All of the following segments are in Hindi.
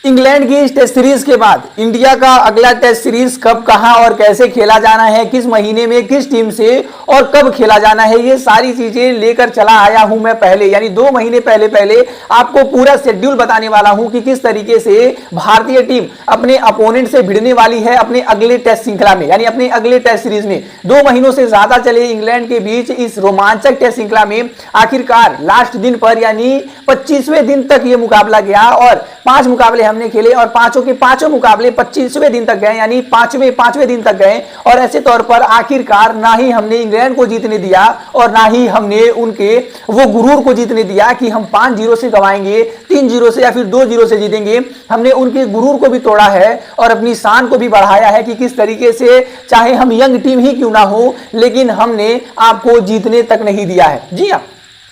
इंग्लैंड की इस टेस्ट सीरीज के बाद इंडिया का अगला टेस्ट सीरीज कब, कहां और कैसे खेला जाना है, किस महीने में किस टीम से और कब खेला जाना है, ये सारी चीजें लेकर चला आया हूं मैं पहले, यानी 2 महीने पहले आपको पूरा शेड्यूल बताने वाला हूं कि किस तरीके से भारतीय टीम अपने अपोनेंट से भिड़ने वाली है अपने अगले टेस्ट श्रृंखला में, यानी अपने अगले टेस्ट सीरीज में। 2 महीनों से ज्यादा चले इंग्लैंड के बीच इस रोमांचक टेस्ट श्रृंखला में आखिरकार लास्ट दिन पर यानी 25वें दिन तक यह मुकाबला गया और 5 मुकाबले हमने खेले और पांचों के पांचों मुकाबले 25वें दिन तक गए, यानी पांचवें दिन तक गए। और ऐसे तौर पर आखिरकार ना ही हमने इंग्लैंड को जीतने दिया और ना ही हमने उनके वो गुरूर को जीतने दिया कि हम 5-0 से गवाएंगे, 3-0 से या फिर 2-0 से जीतेंगे। हमने उनके गुरूर को भी तोड़ा है और अपनी शान को भी बढ़ाया है कि किस तरीके से चाहे हम यंग टीम ही क्यों ना हो, लेकिन हमने आपको जीतने तक नहीं दिया है। जी हाँ,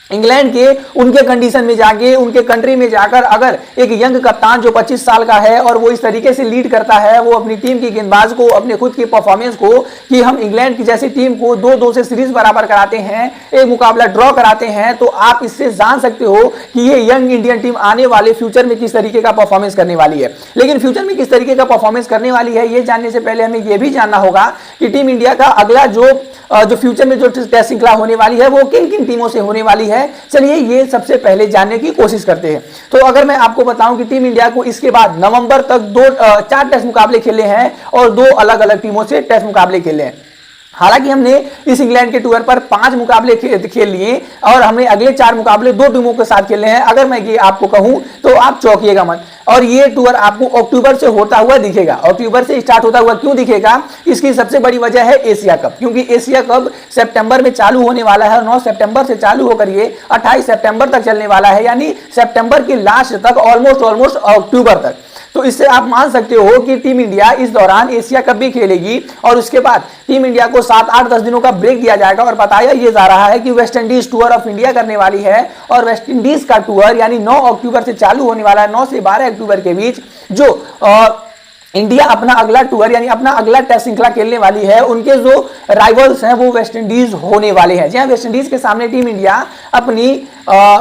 इंग्लैंड के उनके कंडीशन में जाके, उनके कंट्री में जाकर अगर एक यंग कप्तान जो 25 साल का है और वो इस तरीके से लीड करता है, वो अपनी टीम की गेंदबाज को, अपने खुद की परफॉर्मेंस को, कि हम इंग्लैंड की जैसी टीम को 2-2 से सीरीज बराबर कराते हैं, एक मुकाबला ड्रॉ कराते हैं, तो आप इससे जान सकते हो कि ये यंग इंडियन टीम आने वाले फ्यूचर में किस तरीके का परफॉर्मेंस करने वाली है। लेकिन फ्यूचर में किस तरीके का परफॉर्मेंस करने वाली है, ये जानने से पहले हमें यह भी जानना होगा कि टीम इंडिया का अगला जो फ्यूचर में जो टेस्ट श्रृंखला होने वाली है वो किन किन टीमों से होने वाली है। चलिए ये सबसे पहले जानने की कोशिश करते हैं। तो अगर मैं आपको बताऊं कि टीम इंडिया को इसके बाद नवंबर तक 4 टेस्ट मुकाबले खेले हैं और 2 अलग अलग टीमों से टेस्ट मुकाबले खेले हैं। हालांकि हमने इस इंग्लैंड के टूर पर 5 मुकाबले खेल लिए और हमने अगले 4 मुकाबले 2 टीमों के साथ खेले हैं। अगर मैं ये आपको कहूं तो आप चौंकिएगा मत। और ये टूर आपको अक्टूबर से होता हुआ दिखेगा। अक्टूबर से स्टार्ट होता हुआ क्यों दिखेगा? इसकी सबसे बड़ी वजह है एशिया कप, क्योंकि एशिया कप सितंबर में चालू होने वाला है और 9 सितंबर से चालू होकर ये 28 सितंबर तक चलने वाला है, यानी सितंबर के लास्ट तक, ऑलमोस्ट अक्टूबर तक। तो इससे आप मान सकते हो कि टीम इंडिया इस दौरान एशिया कप भी खेलेगी और उसके बाद टीम इंडिया को 7, 8, 10 दिनों का ब्रेक दिया जाएगा। और बताया यह जा रहा है कि West Indies tour of India करने वाली है और वेस्ट इंडीज का टूर यानी 9 अक्टूबर से चालू होने वाला है, 9 से 12 अक्टूबर के बीच जो इंडिया अपना अगला टूर यानी अपना अगला टेस्ट श्रृंखला खेलने वाली है। उनके जो राइवल्स हैं वो वेस्ट इंडीज होने वाले हैं। जी हां, वेस्ट इंडीज के सामने टीम इंडिया अपनी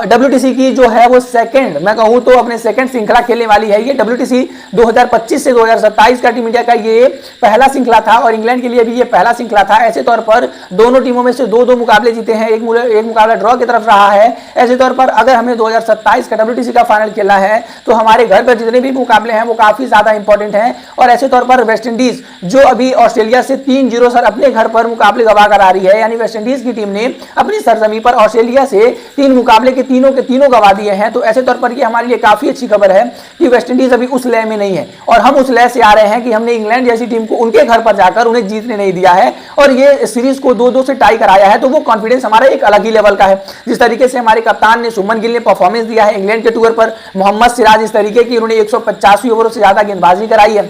WTC की जो है वो सेकंड, मैं कहूं तो अपने सेकंड श्रृंखला खेलने वाली है। ये WTC 2025 से 2027 का टीम इंडिया का ये पहला श्रृंखला था और इंग्लैंड के लिए भी ये पहला श्रृंखला था। ऐसे तौर पर दोनों टीमों में से 2-2 मुकाबले जीते हैं, एक मुकाबला ड्रॉ की तरफ रहा है। ऐसे तौर पर अगर हमें 2027 का WTC का फाइनल खेलना है तो हमारे घर पर जितने भी मुकाबले हैं वो काफी ज्यादा इंपॉर्टेंट हैं। और ऐसे तौर पर वेस्ट इंडीज जो अभी ऑस्ट्रेलिया से 3-0 सर अपने घर पर मुकाबले गवा कर आ रही है, यानी वेस्ट इंडीज की टीम ने अपनी सरजमी पर ऑस्ट्रेलिया से 3 मुकाबले के तीनों गवा दिए हैं। तो ऐसे तौर पर ये हमारे लिए काफी अच्छी खबर है कि वेस्ट इंडीज अभी उस लय में नहीं है और हम उस लय से आ रहे हैं कि हमने इंग्लैंड जैसी टीम को उनके घर पर जाकर उन्हें जीतने नहीं दिया है और ये सीरीज को 2-2 से टाई कराया है। तो वो कॉन्फिडेंस हमारा एक अलग ही लेवल का है। जिस तरीके से हमारे कप्तान ने, शुभमन गिल ने परफॉर्मेंस दिया है इंग्लैंड के टूर पर, मोहम्मद सिराज इस तरीके की उन्होंने 185 ओवरों से ज्यादा गेंदबाजी कराई है,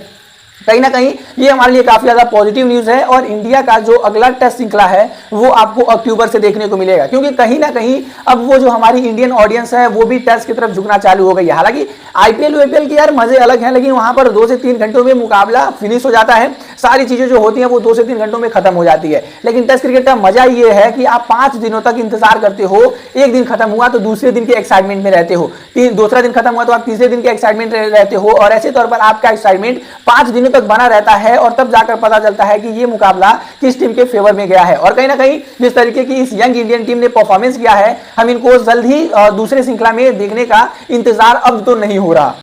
कहीं ना कहीं ये हमारे लिए काफी ज्यादा पॉजिटिव न्यूज है। और इंडिया का जो अगला टेस्ट श्रृंखला है वो आपको अक्टूबर से देखने को मिलेगा, क्योंकि कहीं ना कहीं अब वो जो हमारी इंडियन ऑडियंस है वो भी टेस्ट की तरफ झुकना चालू हो गई है। हालांकि आईपीएल के यार मजे अलग हैं, लेकिन वहां पर 2 से 3 घंटों में मुकाबला फिनिश हो जाता है, सारी चीजें जो होती हैं वो 2 से 3 घंटों में खत्म हो जाती है। लेकिन टेस्ट क्रिकेट का मजा ये है कि आप 5 दिनों तक इंतजार करते हो, एक दिन खत्म हुआ तो दूसरे दिन के एक्साइटमेंट में रहते हो, दूसरा दिन खत्म हुआ तो आप तीसरे दिन के एक्साइटमेंट रहते हो और ऐसे तौर पर आपका एक्साइटमेंट 5 दिनों तक बना रहता है और तब जाकर पता चलता है कि ये मुकाबला किस टीम के फेवर में गया है। और कहीं ना कहीं जिस तरीके की इस यंग इंडियन टीम ने परफॉर्मेंस किया है, हम इनको जल्द ही दूसरे श्रृंखला में देखने का इंतजार अब तो नहीं हो रहा।